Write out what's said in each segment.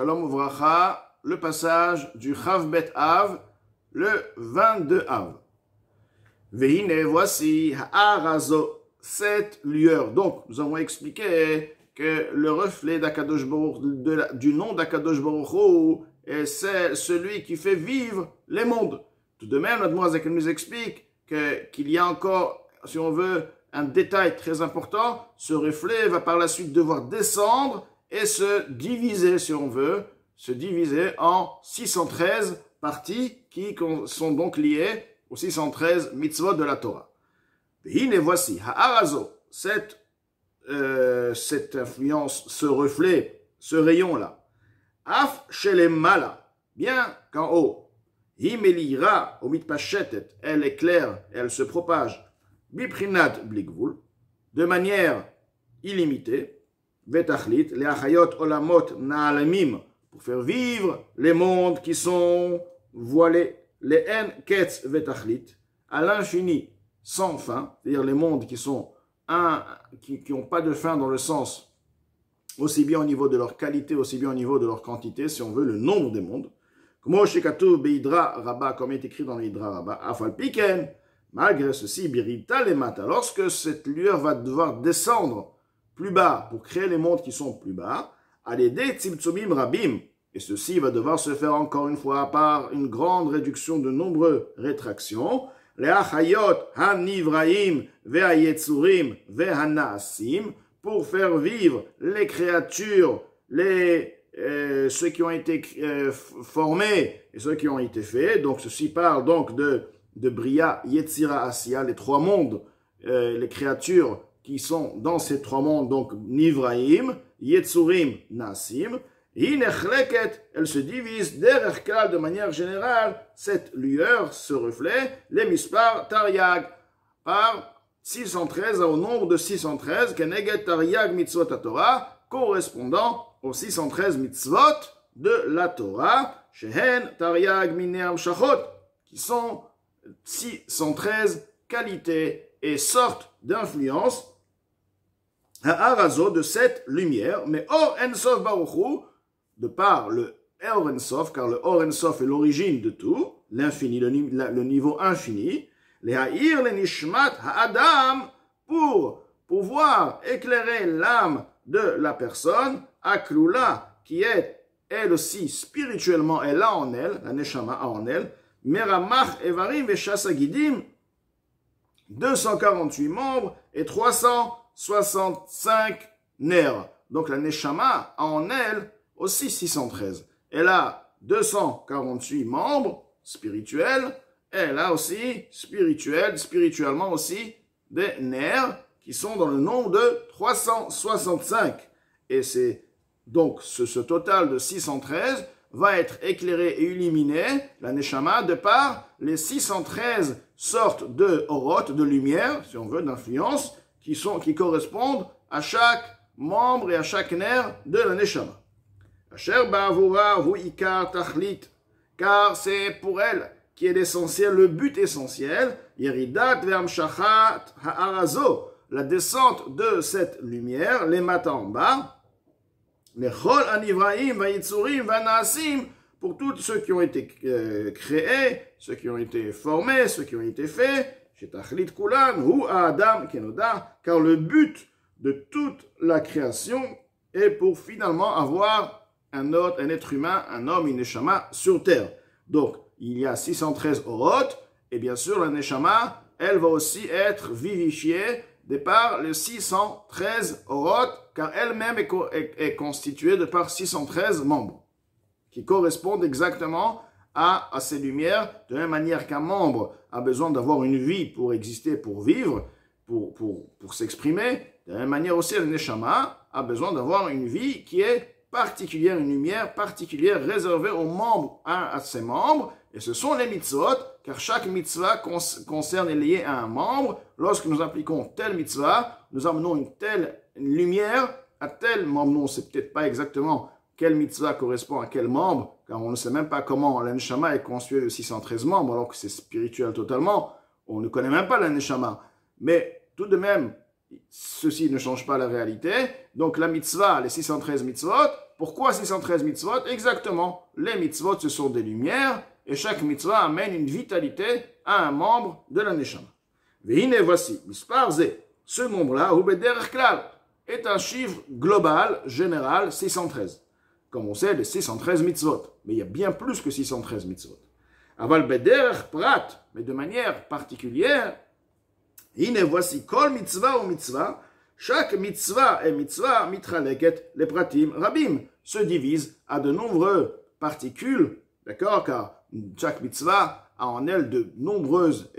Shalom Uvracha, le passage du Chav Bet Av, le 22 Av. Vehine, voici Ha'arazo, cette lueur. Donc, nous avons expliqué que le reflet d'Akadosh Baruch, du nom d'Akadosh Baruch Hu, c'est celui qui fait vivre les mondes. Tout de même, notre Moazek nous explique qu'il y a encore, si on veut, un détail très important. Ce reflet va par la suite devoir descendre et se diviser, si on veut, se diviser en 613 parties qui sont donc liées aux 613 mitzvot de la Torah. Et voici, Ha'arazo, cette influence, ce reflet, ce rayon-là, Af shelemala, bien qu'en haut, Himelira, omit pachetet, elle éclaire, elle se propage, Biprinat bligvul, de manière illimitée, Vetachlit, les achayot olamot naalamim, pour faire vivre les mondes qui sont voilés, les en ketz vetachlit, à l'infini, sans fin, c'est-à-dire les mondes qui sont qui n'ont pas de fin dans le sens, aussi bien au niveau de leur qualité, aussi bien au niveau de leur quantité, si on veut, le nombre des mondes. Comme il est écrit dans l'Hydra Rabba, Afal Piken, malgré ceci, Birita les mata, lorsque cette lueur va devoir descendre plus bas, pour créer les mondes qui sont plus bas, à l'aider tzimtzumim rabim, et ceci va devoir se faire encore une fois par une grande réduction de nombreuses rétractions, les achayot hanivraim ve'ayetzurim ve'hanaasim, pour faire vivre les créatures, ceux qui ont été formés et ceux qui ont été faits. Donc ceci parle donc de Bria, Yetzira, Asiya, les trois mondes, les créatures qui sont dans ces trois mondes, donc Nivraim, Yetzurim, Nasim, elle se divise derrière de manière générale, cette lueur, ce reflet, les mispar Taryag, par 613 au nombre de 613, Keneget Taryag mitzvot Torah, correspondant aux 613 mitzvot de la Torah, Shehen Taryag Mineam Shachot, qui sont 613 qualités et sortes d'influence à Arazo de cette lumière, mais Or Ensof Baruchu, de par le Or Ensof, car le Or Ensof est l'origine de tout, l'infini, le niveau infini, les Ha'ir, les Nishmat, Ha'adam, pour pouvoir éclairer l'âme de la personne, Aklula, qui est elle aussi spirituellement, elle a en elle, la Neshama a en elle, Meramach Evarim Veshasagidim, 248 membres et 365 nerfs. Donc la Neshama a en elle aussi 613. Elle a 248 membres spirituels. Elle a aussi spirituellement aussi des nerfs qui sont dans le nombre de 365. Et c'est donc ce total de 613 va être éclairé et illuminé, la Neshama, de par les 613 sortes de orot, de lumière, si on veut, d'influence, qui correspondent à chaque membre et à chaque nerf de la Neshama. Car c'est pour elle qui est l'essentiel, le but essentiel, Yeridat ve'amshachat ha'arazo, la descente de cette lumière, les matins en bas, les chol anivraim va'yitzurim va'naasim, pour tous ceux qui ont été créés, ceux qui ont été formés, ceux qui ont été faits, shetachlit kulan hu adam kenoda, car le but de toute la création est pour finalement avoir un être humain, un homme, une neshama sur terre. Donc, il y a 613 orot, et bien sûr, la neshama, elle va aussi être vivifiée de par les 613 orot, car elle-même est constituée de par 613 membres, qui correspondent exactement à ces lumières, de la même manière qu'un membre a besoin d'avoir une vie pour exister, pour vivre, pour s'exprimer, de la même manière aussi, le Neshama a besoin d'avoir une vie qui est particulière, une lumière particulière réservée aux membres, à ses membres, et ce sont les mitzvot, car chaque mitzvah concerne et est liée à un membre. Lorsque nous appliquons telle mitzvah, nous amenons une telle lumière à tel membre. Non, on ne sait peut-être pas exactement quelle mitzvah correspond à quel membre, car on ne sait même pas comment la Neshama est constituée de 613 membres, alors que c'est spirituel totalement. On ne connaît même pas la Neshama. Mais tout de même, ceci ne change pas la réalité. Donc la mitzvah, les 613 mitzvot, Pourquoi 613 mitzvot? Exactement, les mitzvot, ce sont des lumières, et chaque mitzvah amène une vitalité à un membre de la Neshama. Vehine, voici, mispar ze, ce nombre-là, ou bederech klal, est un chiffre global, général, 613. Comme on sait, les 613 mitzvot. Mais il y a bien plus que 613 mitzvot. Aval bederech prat, mais de manière particulière, hine, voici, kol mitzvah ou mitzvah, chaque mitzvah et mitzvah, mitraleket, les pratim, rabim, se divise à de nombreux particules, d'accord, car chaque mitzvah a en elle de nombreuses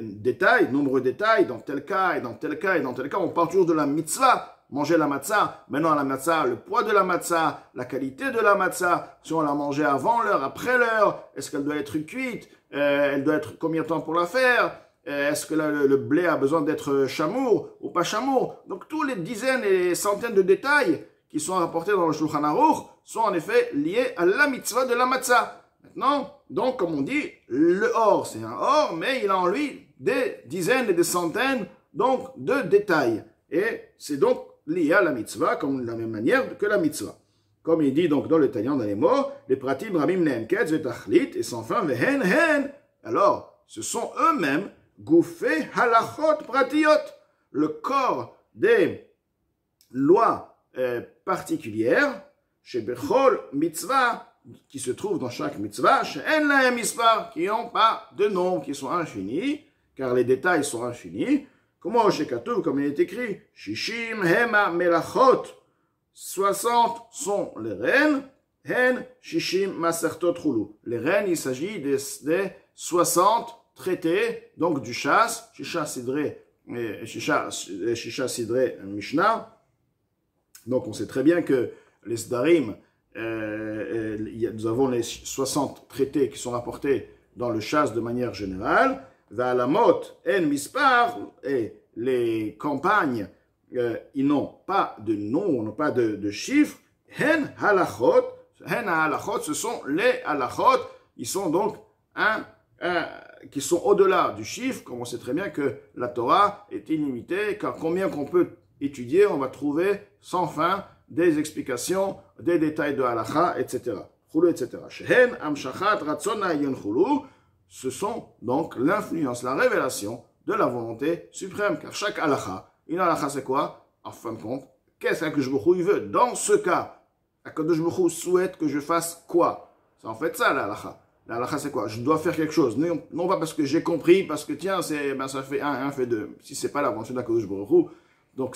détails, nombreux détails, dans tel cas, et dans tel cas, et dans tel cas. On parle toujours de la mitzvah, manger la matzah. Maintenant, la matzah, le poids de la matzah, la qualité de la matzah, si on l'a mangée avant l'heure, après l'heure, est-ce qu'elle doit être cuite, elle doit être combien de temps pour la faire, est-ce que le blé a besoin d'être chamour ou pas chamour. Donc, tous les dizaines et centaines de détails qui sont rapportés dans le Shulchan Aruch sont en effet liés à la mitzvah de la matzah. Maintenant, donc, comme on dit, le or, c'est un or, mais il a en lui des dizaines et des centaines, donc, de détails. Et c'est donc lié à la mitzvah, comme de la même manière que la mitzvah. Comme il dit donc dans le Talion, dans les mots, les pratim rabim ne'enket vetachlit, et sans fin, vehen hen. Alors, ce sont eux-mêmes, goufé halachot pratiyot, le corps des lois particulières, chez bechol mitzvah, qui se trouvent dans chaque mitzvah, she'en lahem mispar, qui n'ont pas de nombre, qui sont infinis, car les détails sont infinis. Comment chez Katuv, comme il est écrit, Shishim hema melachot, 60 sont les reines, hen shishim masertot chulu. Les reines, il s'agit des 60 traités, donc du chasse, Shisha Sidré Mishnah. Donc on sait très bien que les Sdarim, nous avons les 60 traités qui sont rapportés dans le chasse de manière générale. Va'alamot en mispar, et les campagnes, ils n'ont pas de nom, n'ont pas de chiffres. Hen halachot, ce sont les halachot, ils sont donc qui sont au-delà du chiffre, comme on sait très bien que la Torah est illimitée, car combien qu'on peut étudier, on va trouver sans fin des explications, des détails de halacha, etc. Chulu, etc. Shehen amshachat ratzon ha'elyon chulu, ce sont donc l'influence, la révélation de la volonté suprême. Car chaque halacha, une halacha c'est quoi? En fin de compte, qu'est-ce qu'Akadosh Baruch Hu veut? Dans ce cas, Akadosh Baruch Hu souhaite que je fasse quoi? C'est en fait ça la halacha. La halacha c'est quoi? Je dois faire quelque chose. Non pas parce que j'ai compris, parce que tiens, ça fait 1 fait 2. Si c'est pas la volonté d'Akadosh Baruch Hu, donc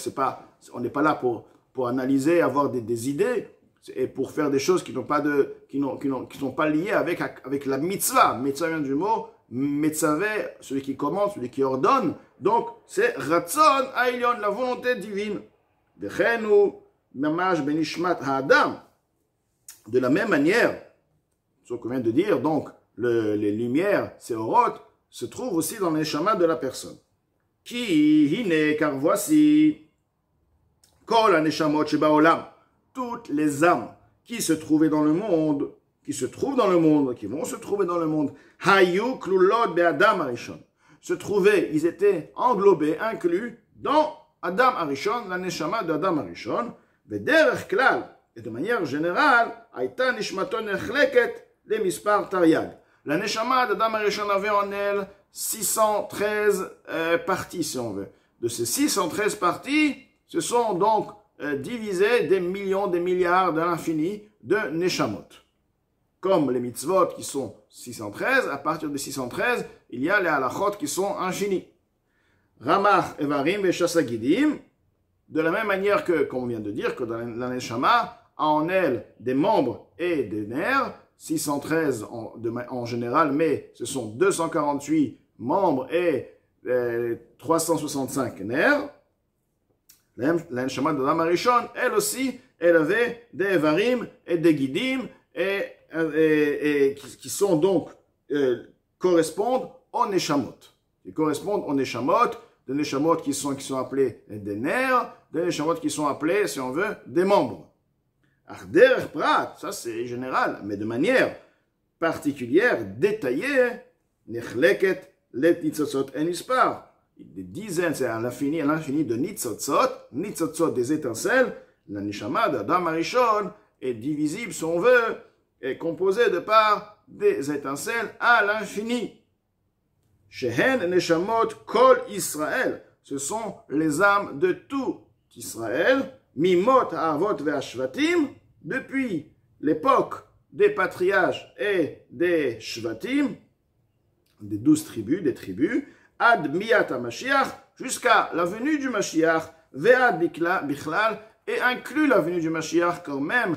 on n'est pas là pour analyser, avoir des idées, et pour faire des choses qui sont pas liées avec la mitzvah. Mitzvah vient du mot metzavé, celui qui commande, celui qui ordonne. Donc, c'est ratzon ha'elyon, la volonté divine. Dechenu mamash benishmat ha'adam. De la même manière, ce qu'on vient de dire, donc, les lumières, ces orot, se trouvent aussi dans les chamas de la personne. Ki hine, car voici, kol haneshamot shebaolam, toutes les âmes qui se trouvaient dans le monde, qui vont se trouver dans le monde, hayu klulot be'adam harishon, se trouvaient, ils étaient englobés, inclus dans Adam Harishon, la neshama d'Adam Harishon, vederech klal, et de manière générale, aïta nishmaton nechleket le mispar taryag. La neshama d'Adam Harishon avait en elle 613 parties, si on veut. De ces 613 parties, ce sont donc divisés des millions, des milliards, de l'infini de neshamot. Comme les mitzvot qui sont 613, à partir de 613, il y a les halachot qui sont infinis. Ramach, Evarim, Veshasagidim, de la même manière que, comme on vient de dire, que dans la neshama a en elle des membres et des nerfs, 613 en général, mais ce sont 248 membres et 365 nerfs. La neshama d'Adam Harishon, elle aussi, elle avait des Evarim et des Gidim, et qui sont donc, correspondent aux neshamot. Ils correspondent aux neshamot, des neshamot qui sont appelés des nerfs, des neshamot qui sont appelés, si on veut, des membres. Arder prat, ça c'est général, mais de manière particulière, détaillée, nechleket let nitzotzot en ispar. Des dizaines, c'est à l'infini de nitzotzot des étincelles, la neshama d'Adam Harishon est divisible, si on veut, est composé de par des étincelles à l'infini. Shehen Neshamot Kol Israël, ce sont les âmes de tout Israël, Mimot Avot Ve'ashvatim, depuis l'époque des patriarches et des shvatim, des 12 tribus, des tribus, Ad Miyat HaMashiach, jusqu'à la venue du Mashiach, Ve'ad Bichlal, et inclut la venue du Mashiach quand même,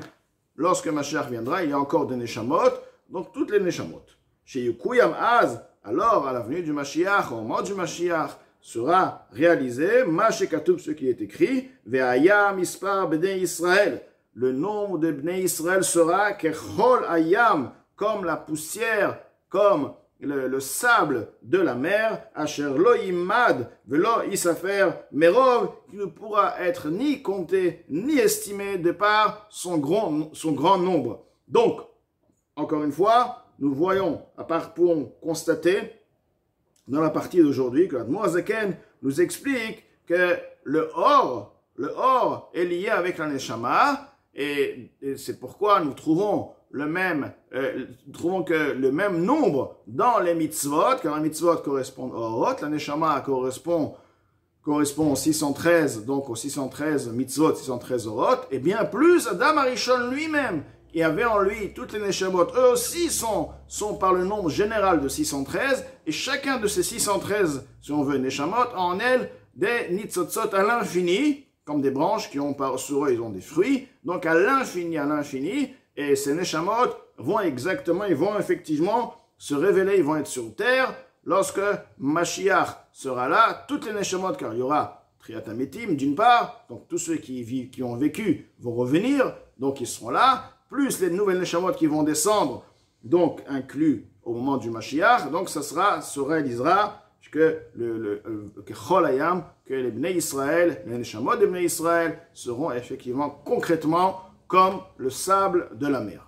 lorsque Mashiach viendra, il y a encore des Neshamot, donc toutes les Neshamot. Chez Yukuyam Az, alors à la venue du Mashiach, au moment du Mashiach, sera réalisé, Mashekatoub, ce qui est écrit, Ve'aya Mispar Bnei Israël, le nombre de Bnei Israël sera Kechol Ayam, comme la poussière, comme le sable de la mer, Asher lo imad velo isafer merov, qui ne pourra être ni compté ni estimé de par son grand nombre. Donc, encore une fois, nous voyons, à part pour constater, dans la partie d'aujourd'hui, que l'Admor HaZaken nous explique que le or est lié avec la Neshama, et c'est pourquoi nous trouvons que le même nombre dans les mitzvot, car les mitzvot correspondent au Orot, la Neshama correspond aux 613, donc aux 613 mitzvot, 613 Orot, et bien plus Adam Arishon lui-même, qui avait en lui toutes les Neshamot, eux aussi sont par le nombre général de 613, et chacun de ces 613, si on veut, Neshamot, en elle des nitzotzot à l'infini, comme des branches qui ont sur eux, ils ont des fruits, donc à l'infini, et ces Neshamot vont effectivement se révéler, ils vont être sur terre, lorsque Mashiach sera là, toutes les Neshamot, car il y aura Triat HaMetim d'une part, donc tous ceux qui ont vécu vont revenir, donc ils seront là, plus les nouvelles Neshamot qui vont descendre, donc inclus au moment du Mashiach, donc ça se réalisera que que les Bnei Israël, les Neshamot des Bnei Israël seront effectivement concrètement comme le sable de la mer.